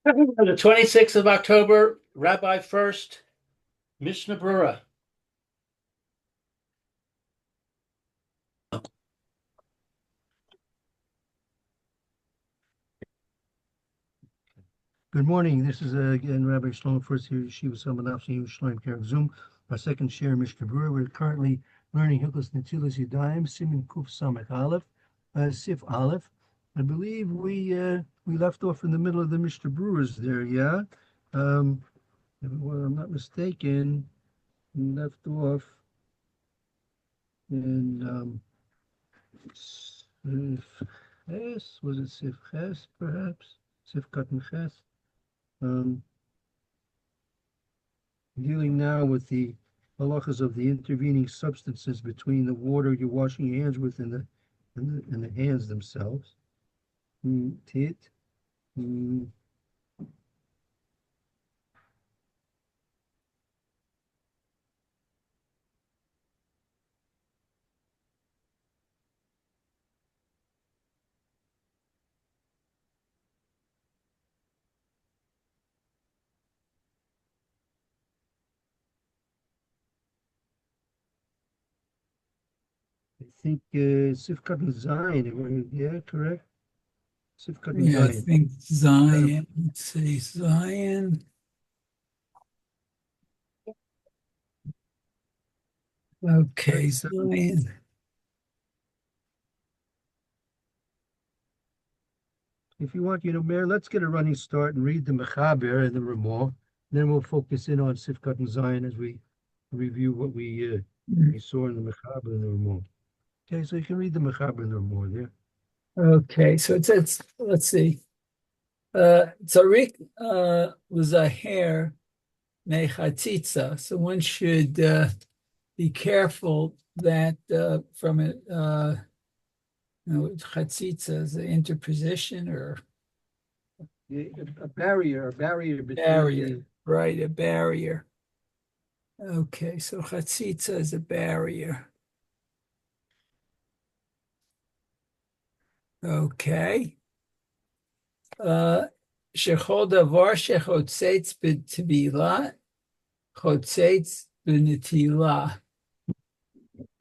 The 26th of October, Rabbi Furst, Mishna Berura. Good morning. This is again Rabbi Shlomo Furst here, Yeshiva Salmanafsi, Yerushalayim Kerek Zoom. Our second share, Mishnah Berura. We're currently learning Hilchos Netilas Yadayim, Siman Kuf Samech Aleph, Sif Aleph. I believe we left off in the middle of the Mishnah Berura's there, yeah. If I'm not mistaken, we left off in Sif Ches. Was it Sif Ches, perhaps? Sif Katan Ches. Dealing now with the halachas of the intervening substances between the water you're washing your hands with and the hands themselves. Tit. I think Sifkat and Zion. Yeah, correct. Sifkat and Yeah, I Zion. think Zion. Let's see, Zion. Okay, Zion. If you want, Mayor, let's get a running start and read the Mechaber and the Ramah. Then we'll focus in on Sifkat and Zion as we review what we saw in the Mechaber and the Ramah. Okay, so you can read the Mechaber and the Ramah there. Okay, so it says, let's see. Tzarik l'zaher mechatzitza. So one should be careful that from it, chatzitza is an interposition or A barrier between barrier, right? A barrier. Okay, so chatzitza is a barrier. Okay. Shechol davar shechotzetz b'tevila, chotzetz b'netila.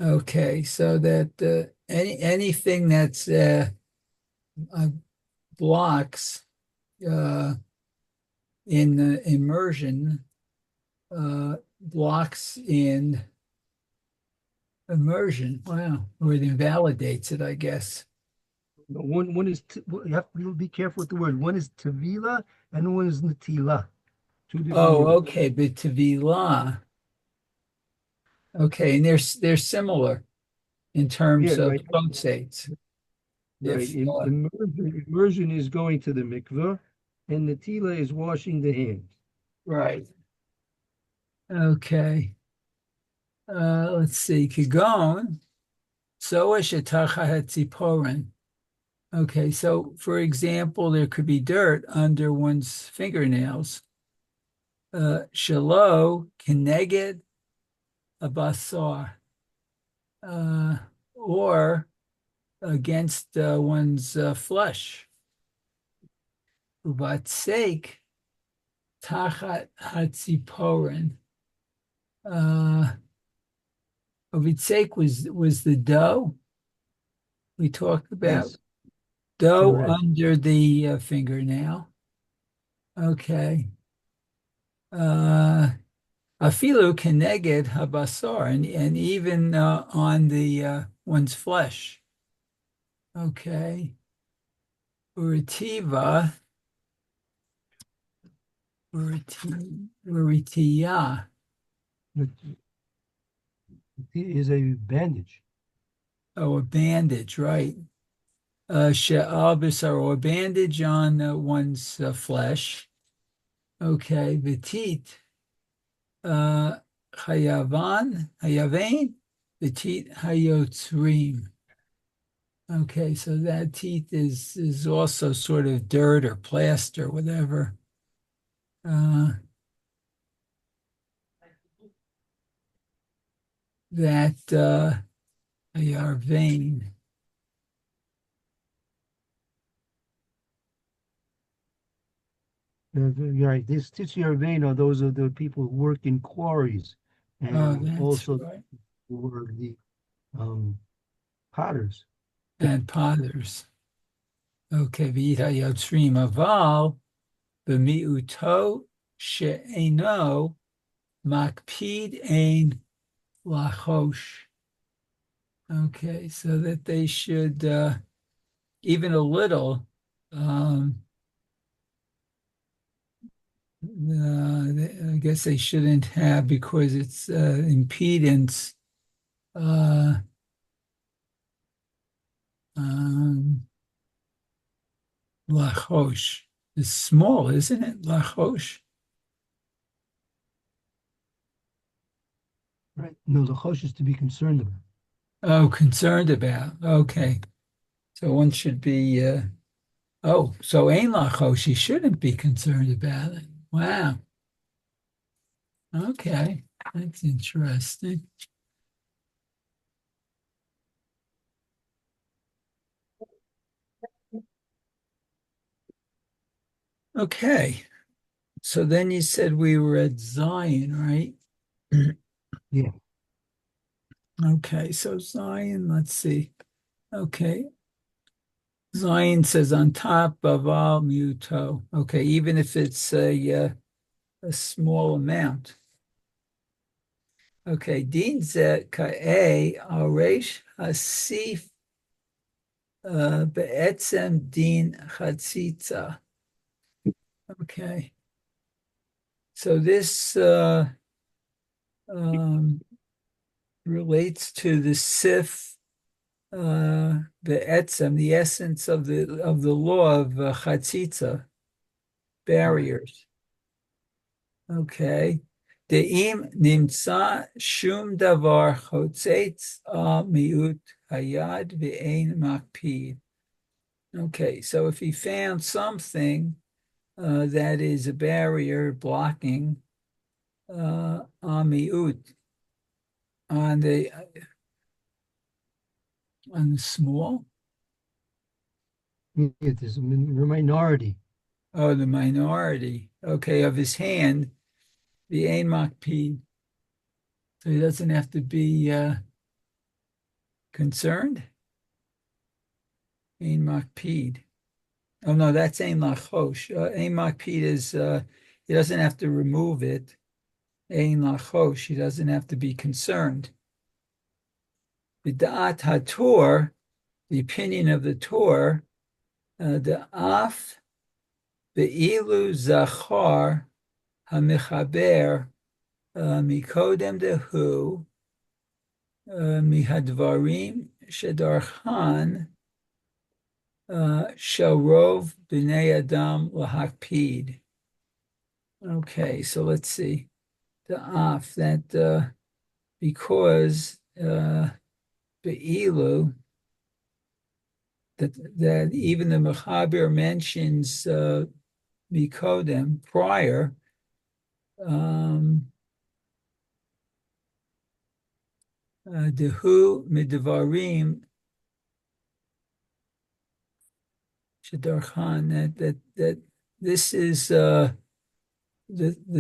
Okay, so that anything that's blocks in immersion blocks in immersion. Wow, or it invalidates it, I guess. One is you have to be careful with the word. One is tevila and one is natila. Two different Oh, words. okay, b'tevila. Okay, and they're similar in Yeah, terms of right. chotzetz. Right. If Immersion is going to the mikveh, and natila is washing the hands. right. Okay. Let's see. Kigon. So shetachah. Okay, so for example, there could be dirt under one's fingernails. Shalo keneged a basar, or against one's flesh. Ubatsek tachat hatziporen. Ubatsek was the dough we talked about. Yes, Dough correct. under the fingernail. Okay. Afilu keneged habasar, and even on the one's flesh. Okay. Uritiva, uritiya. It is a bandage. Oh, a bandage, right. She'al or a bandage on one's flesh. Okay. Vitit, hayavein, vitit hayotzrim. Okay, so that teeth is also sort of dirt or plaster, whatever. That are vein. You're right. This Titsuyarveno, those are the people who work in quarries Oh, and that's also right. were the um, potters. And potters. Okay, v'ita yotzrim aval b'mi'uto she'eno makpid ein lachosh. Okay, so that they should even a little. Um, I guess they shouldn't have because it's impedance. Uh, um, lachosh is small, isn't it? Lachosh. Right. No, the chosh is to be concerned about. Oh, concerned about. Okay, so one should be. Oh, so ein lachosh. He shouldn't be concerned about it. Wow. Okay, that's interesting. Okay, so then you said we were at Zion, right? Yeah. Okay, so Zion, let's see. Okay, Zion says on top of all muto. Okay, even if it's a small amount. Okay, din ze ka'e aresh hasif be'etzem din chatzitza. Okay, so this um, relates to the sif be'etzem, the essence of the law of chatzitza, Right. barriers. Okay. De'im nimtza shum davar chotzetz al miut hayad ve'ein makpid. Okay, so if he found something that is a barrier blocking al miut on the small, It is a minority. oh, the minority, okay, of his hand, ve'ein makpid. So he doesn't have to be concerned. Ein makpid. Oh no, that's ein lachosh. Ein makpid is he doesn't have to remove it. Ein lachosh, he doesn't have to be concerned. B'da'at hator, the opinion of the Torah, the af be'ilu zachar hamichaber mikodem dehu mihadvarim shedarchan sharov b'nei adam lahakpid. Okay, so let's see. The af that because be'ilu that even the Mechaber mentions mikodem prior. Dehu midvarim shedarchan that this is the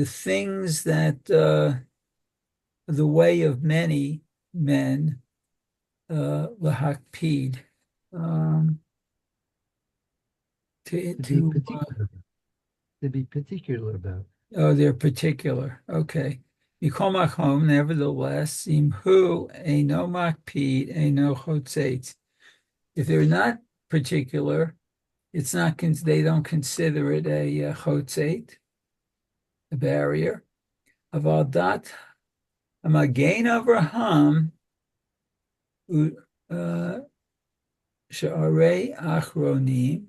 things that the way of many men lahakpid To be to particular. To be particular about. oh, they're particular. Okay. Mikomakom, nevertheless, imhu eino makpid eino chotzetz. If they're not particular, it's not. They don't consider it a chotzeit, a barrier. Avadat amagein Avraham she'arei achronim.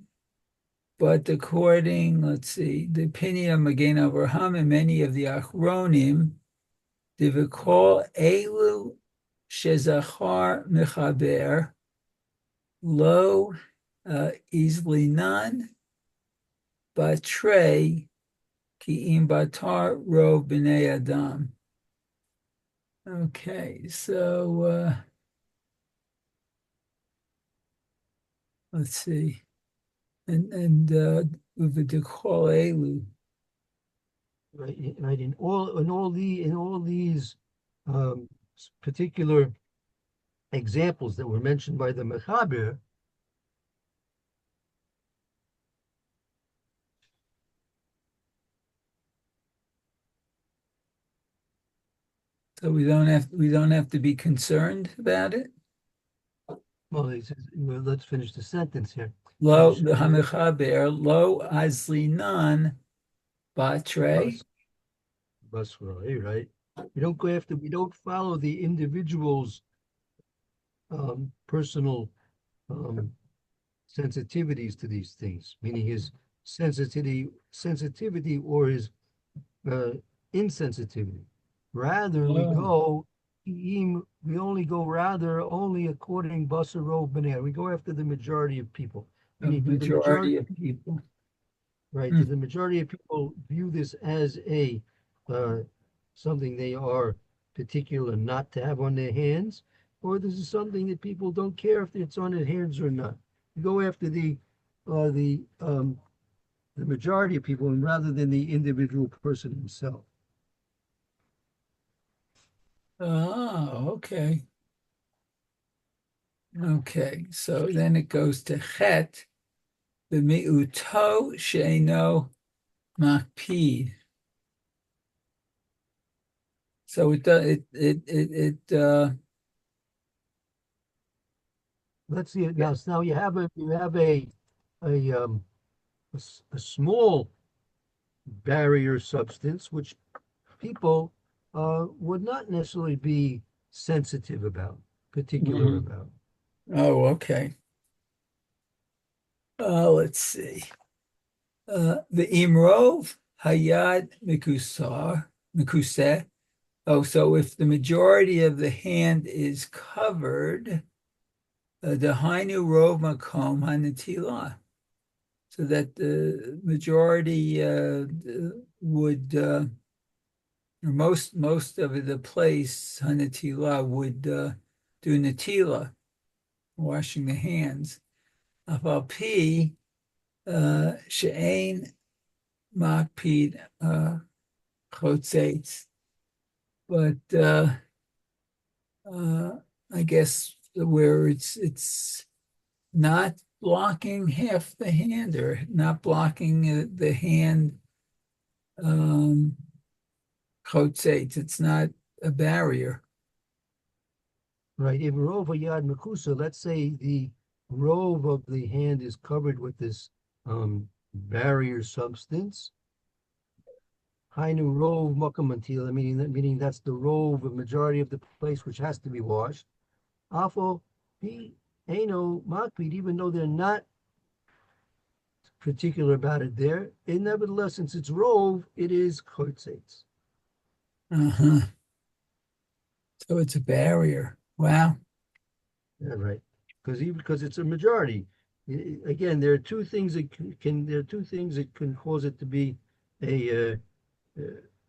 But according, let's see, the opinion of Magen Avraham and many of the Achronim, Divikol Elu Shezachar Mechaber Lo Izlinan Batre Ki Im Batar Rov B'nei Adam. Okay, so let's see. And with the Dikol Elu, right. In all these particular examples that were mentioned by the Mechaber, So we don't have to be concerned about it. well, he says, well, let's finish the sentence here. Lo the hamechaber lo azlinan batre. Basra, right? We don't go after, we don't follow the individual's personal um, sensitivities to these things, meaning his sensitivity or his uh, insensitivity. Rather, Oh, we only go rather only according basaro b'nei. We go after the majority of people, the meaning majority of people. right? Hmm. Do the majority of people view this as a uh, something they are particular not to have on their hands, or this is something that people don't care if it's on their hands or not? You go after uh, the um, the majority of people, and rather than the individual person himself. Oh, okay. Okay. So then it goes to chet, the mi'uto she'eno makpid. So it does Let's see it now. So now you have a small barrier substance which people would not necessarily be sensitive about, particular Mhm. about. Oh, okay. Let's see. The imrov hayad mikuseh. Oh, so if the majority of the hand is covered, the hainu rov makom hanetilah, so that the majority would, or most of the place hanetilah would do natila, washing the hands. Afal pi she'ein makpid chotzeitz, but uh, I guess where it's not blocking half the hand or not blocking the hand chotzeitz, it's not a barrier. Right. If rove yad mekusa, let's say the rove of the hand is covered with this barrier substance. Hainu rove makamantila, meaning that's the rove, a majority of the place which has to be washed. Afo he no makpid, even though they're not particular about it there, and nevertheless, since it's rove, it is chotzeitz. Uh-huh. So it's a barrier. Wow. Yeah, right. Because it's a majority. Again, there are two things that there are two things that can cause it to be a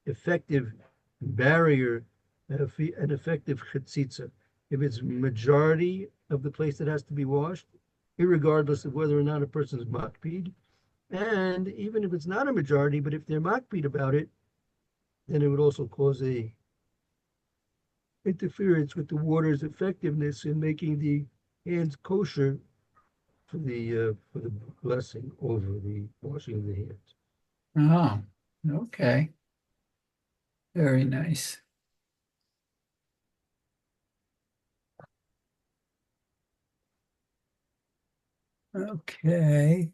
effective barrier, an effective chetzitza. If it's majority of the place that has to be washed, irregardless of whether or not a person's makpid, and even if it's not a majority, but if they're makpid about it, then it would also cause a interference with the water's effectiveness in making the hands kosher for the blessing over the washing of the hands. Oh, okay. Very nice. Okay.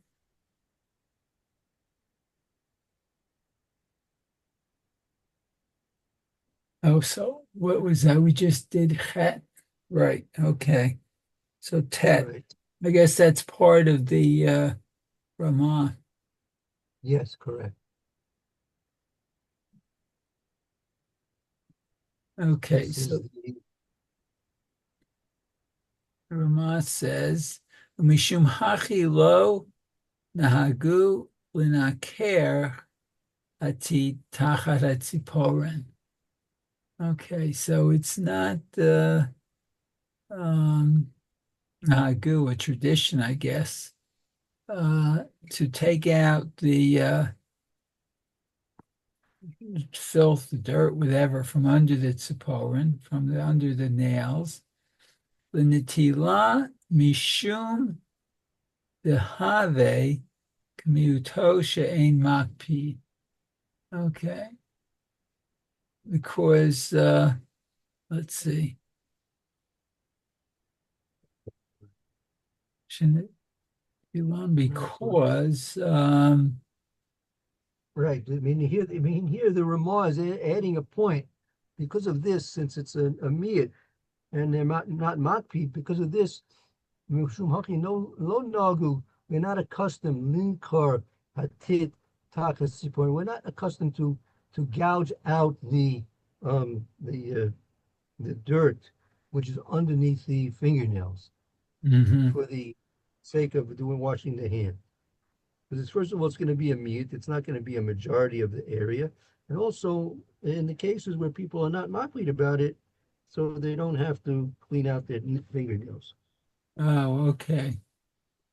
Oh, so what was that? We just did chet. Right. Okay. So tet. Right. I guess that's part of the Ramah. Yes, correct. Okay, This is so the Ramah says, Mishum hachi lo nahagu linaker ati tachat atziporen. Okay, so it's not um, nahagu, a tradition, I guess, to take out filth, the dirt, whatever, from under the tziporin, under the nails. The netila mishum dehave k'miuto she'ein makpid. Okay. Because, let's see. Shouldn't it be long? Because, Right. Here the Ramah is adding a point because of this, since it's a miyat, and they're not makpid. Because of this, mishum haki no lo nagu. We're not accustomed linkar hatit takas sipor. We're not accustomed to gouge out the dirt which is underneath the fingernails mhm. for the sake of doing washing the hand. Because first of all, it's going to be a mute. It's not going to be a majority of the area. And also, in the cases where people are not makpid about it, so they don't have to clean out their fingernails. Oh, okay.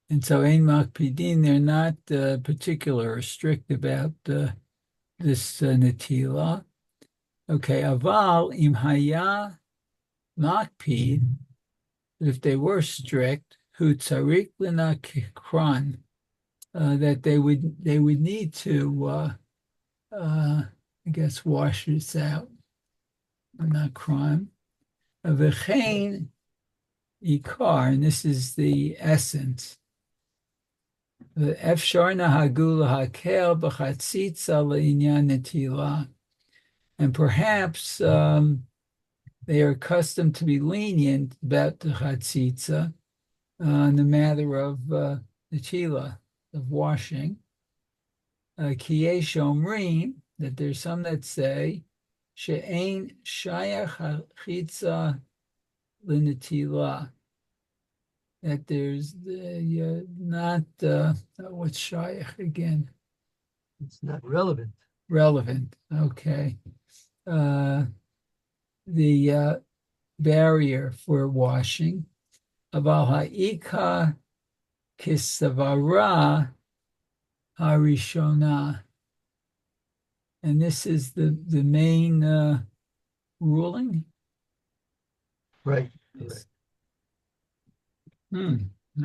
And so Ein Makpidin, they're not particular or strict about this Natila. Okay, Aval Im Haya Makpid, if they were strict, Hu Tzarik Lina Kran, that they would need to, I guess, wash this out, or not crime. V'chein Ikar, and this is the essence. Efshar nahagu lahakel b'chatzitza le'inyan netila. And perhaps they are accustomed to be lenient about the chatzitza in the matter of netila, of washing. Kiyesh omrim, that there's some that say she'ein shayach hachitza l'netila, that there's not what's shayach again? It's not relevant. Relevant. Okay. The barrier for washing. Aval ha'ika kisavara harishona. And this is the main ruling. Right. Yes.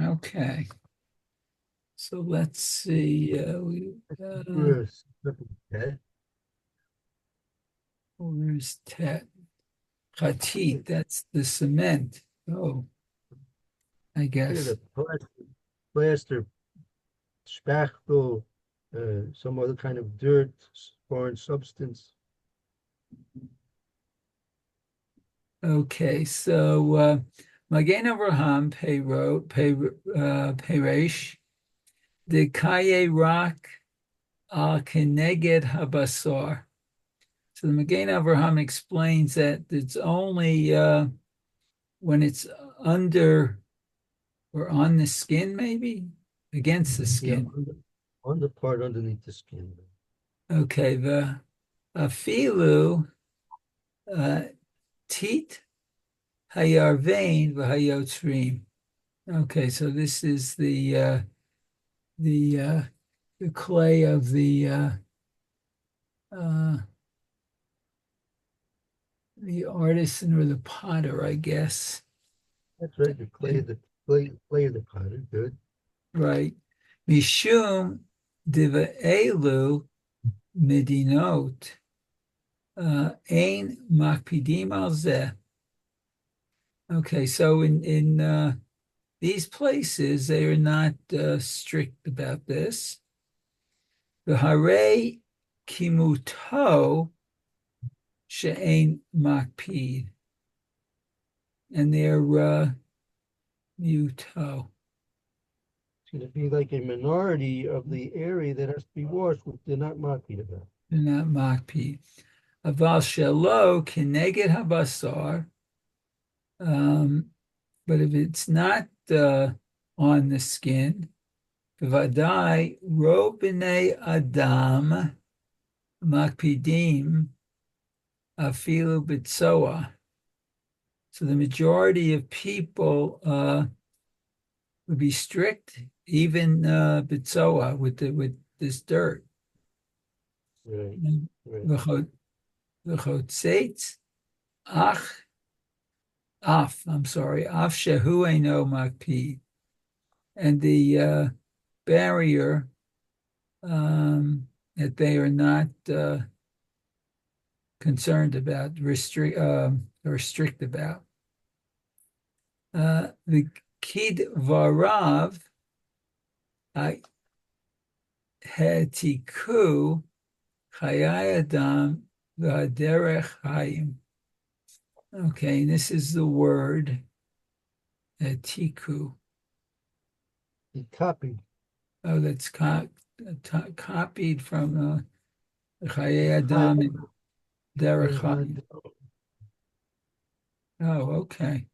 Okay. So let's see. Where's Tet? Chatit, that's the cement. Oh, I guess. the plaster, spachtel, some other kind of dirt, foreign substance. Okay, so Magen Avraham Peresh, the Kaye Rock al Keneged Habasar. So the Magen Avraham explains that it's only when it's under or on the skin, maybe against the skin. Yeah, on the part underneath the skin. Okay, the afilu tit hayarvein v'hayotzrim. Okay, so this is the clay of the artisan or the potter, I guess. That's right. The clay of the potter. Good. Right. Mishum diva'elu medinot ein makpidim al zeh. Okay, so in these places, they are not strict about this. The hare kimuto she'ein makpid, and they're muto. It's going to be like a minority of the area that has to be washed, which they're not makpid about. They're not makpid. Aval shelo keneged habasar. But if it's not on the skin, v'vadai ro b'nei adam makpidim afilu b'tzoa. So the majority of people would be strict, even b'tzoa, with this dirt. Right. Right. V'chotzetz ach af. I'm sorry, af shehu eino makpid, and the barrier that they are not concerned about, restrict about. The kid varav hetiku chayai adam v'haderech hayim. Okay, this is the word hetiku. He copied. Oh, that's copied from chayai adam and derech hayim. Oh, okay.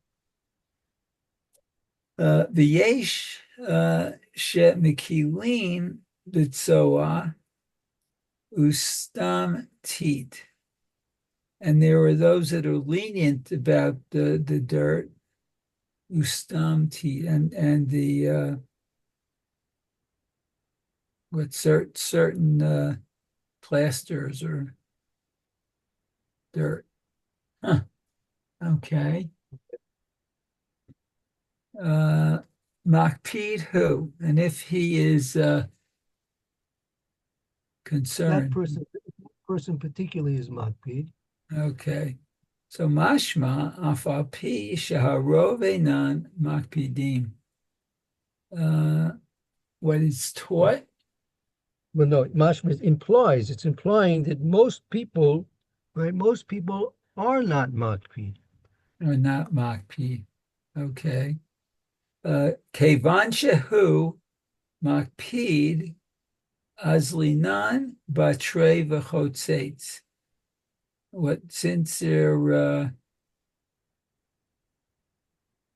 V'yesh she'mekilin b'tzoa ustam tit. And there are those that are lenient about the dirt, ustam tit, and the what certain plasters or dirt. Huh. Okay. Makpid who, and if he is concerned. That person particularly is makpid. Okay. So mashma afal pi shaharov einan makpidim. What is taught? Well, no, mashma implies, it's implying that most people, right, most people are not makpid. Or not makpid. Okay. Kevan shehu makpid azlinan batre v'chotzetz. What, since they're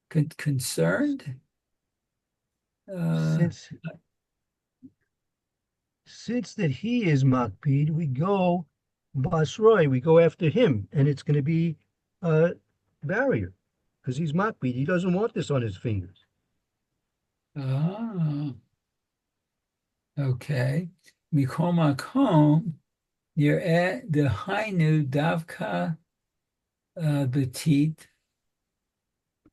concerned? Since that he is makpid, we go basroi, we go after him, and it's going to be a barrier because he's makpid. He doesn't want this on his fingers. Oh, okay. Mikol makom yireh dehainu davka betit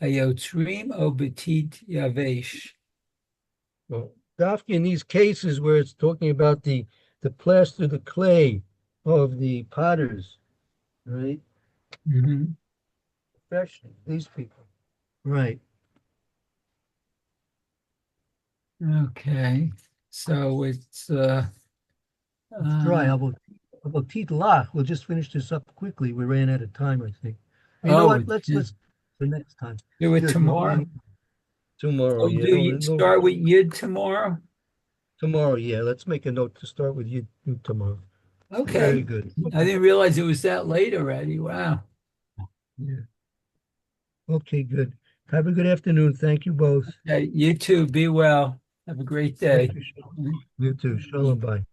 ayotrim o betit yavesh. Well, dafki in these cases where it's talking about the plaster, the clay of the potters, right? Mm-hmm. Especially these people, right? Okay, so it's It's dry. How about titlach? We'll just finish this up quickly. We ran out of time, I think. You know what? Let's the next time. Do it Good. tomorrow. Tomorrow, So yeah. do you start with Yud tomorrow? Tomorrow, yeah. Let's make a note to start with you tomorrow. Okay. Very good. I didn't realize it was that late already. Wow. Yeah. Okay, good. Have a good afternoon. Thank you both. Okay, you too. Be well. Have a great day. Thank you. You too. Shalom. Bye.